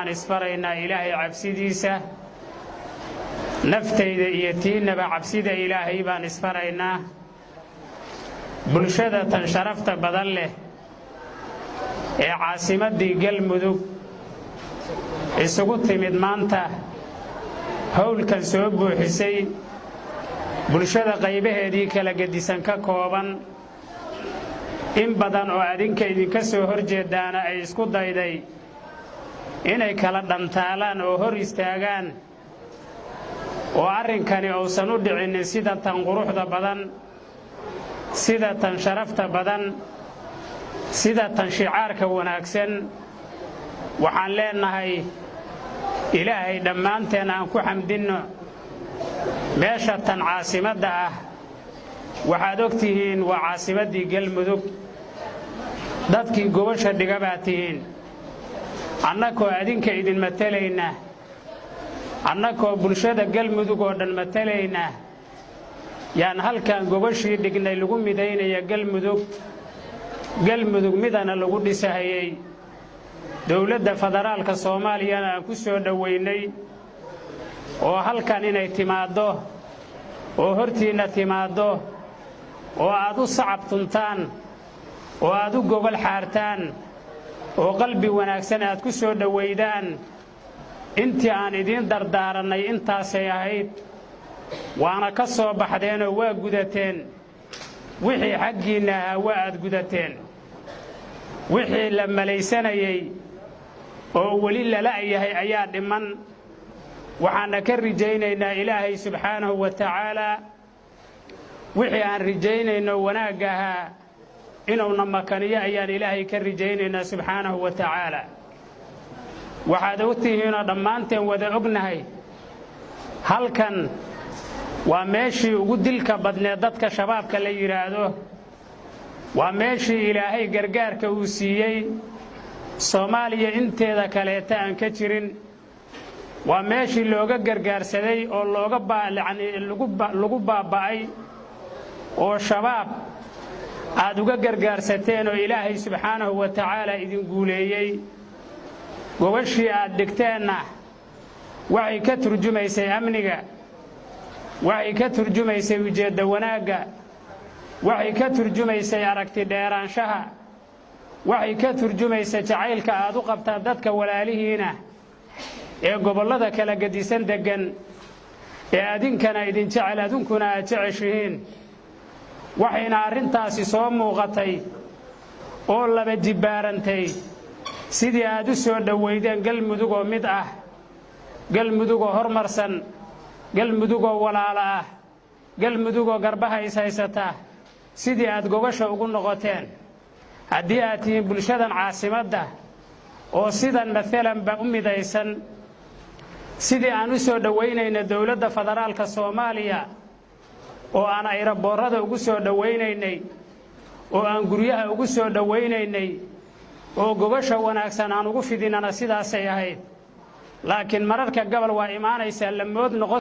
waxaan isfaraynaa ilaahay cabsidiisa naftayda iyo tiinaba cabsida ilaahay baan isfaraynaa bulshada tan sharafta badan leh ee caasimadii Galmudug isugu timid maanta hawlkan soo buuxisay bulshada qaybaheedii kala gedisan ka kooban in badan oo adinka idinka soo horjeedaana ay isku dayday inay kala dhantaalaan oo hor istaagaan oo arrinkani uusan u dhicin sida tan quruxda badan sida tan sharafta badan sida tan shicaarka wanaagsan waxaan leenahay ilaahay dhammaanteen aan ku xamdinno meesha tan caasimadda ah waxaad ogtihiin waa caasimadii Galmudug dadkii gobasha dhiga baa tihiin annagoo adinka idin matalayna annagoo bulshada Galmudug oo dhan matalayna yaan halkan gobashii dhignay lagu midaynaya Galmudug midana lagu dhisahayay dawladda federaalka Soomaaliya aan ku soo dhaweynay oo halkan inay timaado oo hortiina timaado oo aad u sacab tuntaan oo aad u gobol xaartaan oo qalbi wanaagsan aad ku soo dhaweydaan intii aan idin dardaaranay intaasay ahayd waana ka soo baxdeen oo waa gudateen wixii xaggiina waa aad gudateen wixii la malaysanayay oo wali la laayahay ayaa dhiman waxaana ka rajaynaynaa ilaahay subxaanahu wa tacaala wixii aan rajaynayno wanaagaha inuuna makaniyo ayaan ilaahay ka rajaynaynaa subxaanahu wa tacaala waxaad ogtihiinoo dhammaanteen wada ognahay halkan waa meeshii ugu dilka badneed dadka shabaabka la yidhaahdo waa meeshii ilaahay gargaarka uu siiyey Soomaaliya inteeda kaleeta aan ka jirin waa meeshii looga gargaarsaday oo lagu baaba'ay oo shabaab aad uga gargaarsateen oo ilaahay subxaanahu wa tacaala idin guuleeyey gobashii aad dhigteenna waxay ka turjumaysay amniga waxay ka turjumaysay ujeedda wanaagga waxay ka turjumaysay aragti dheeraanshaha waxay ka turjumaysay jacaylka aad u qabtaan dadka walaalihiina ee gobollada kala gedisan degan ee adinkana idin jecel adunkuna aad jeceshihiin waxayna arrintaasi soo muuqatay oo laba jibbaarantay sidii aad u soo dhaweydeen Galmudug oo mid ah Galmudug oo horumarsan Galmudug oo walaalo ah Galmudug oo garbaha is haysata sidii aad gobasha ugu noqoteen haddii aad tihiin bulshadan caasimadda oo sidan maalan ba u midaysan sidii aan u soo dhaweynayna dawladda federaalka Soomaaliya oo aan ayraboorada ugu soo dhaweynaynay oo aan guryaha ugu soo dhaweynaynay oo gobasha wanaagsan aan ugu fidinana sidaasay ahayd laakiin mararka gobol waa imaanaysa la mood noqon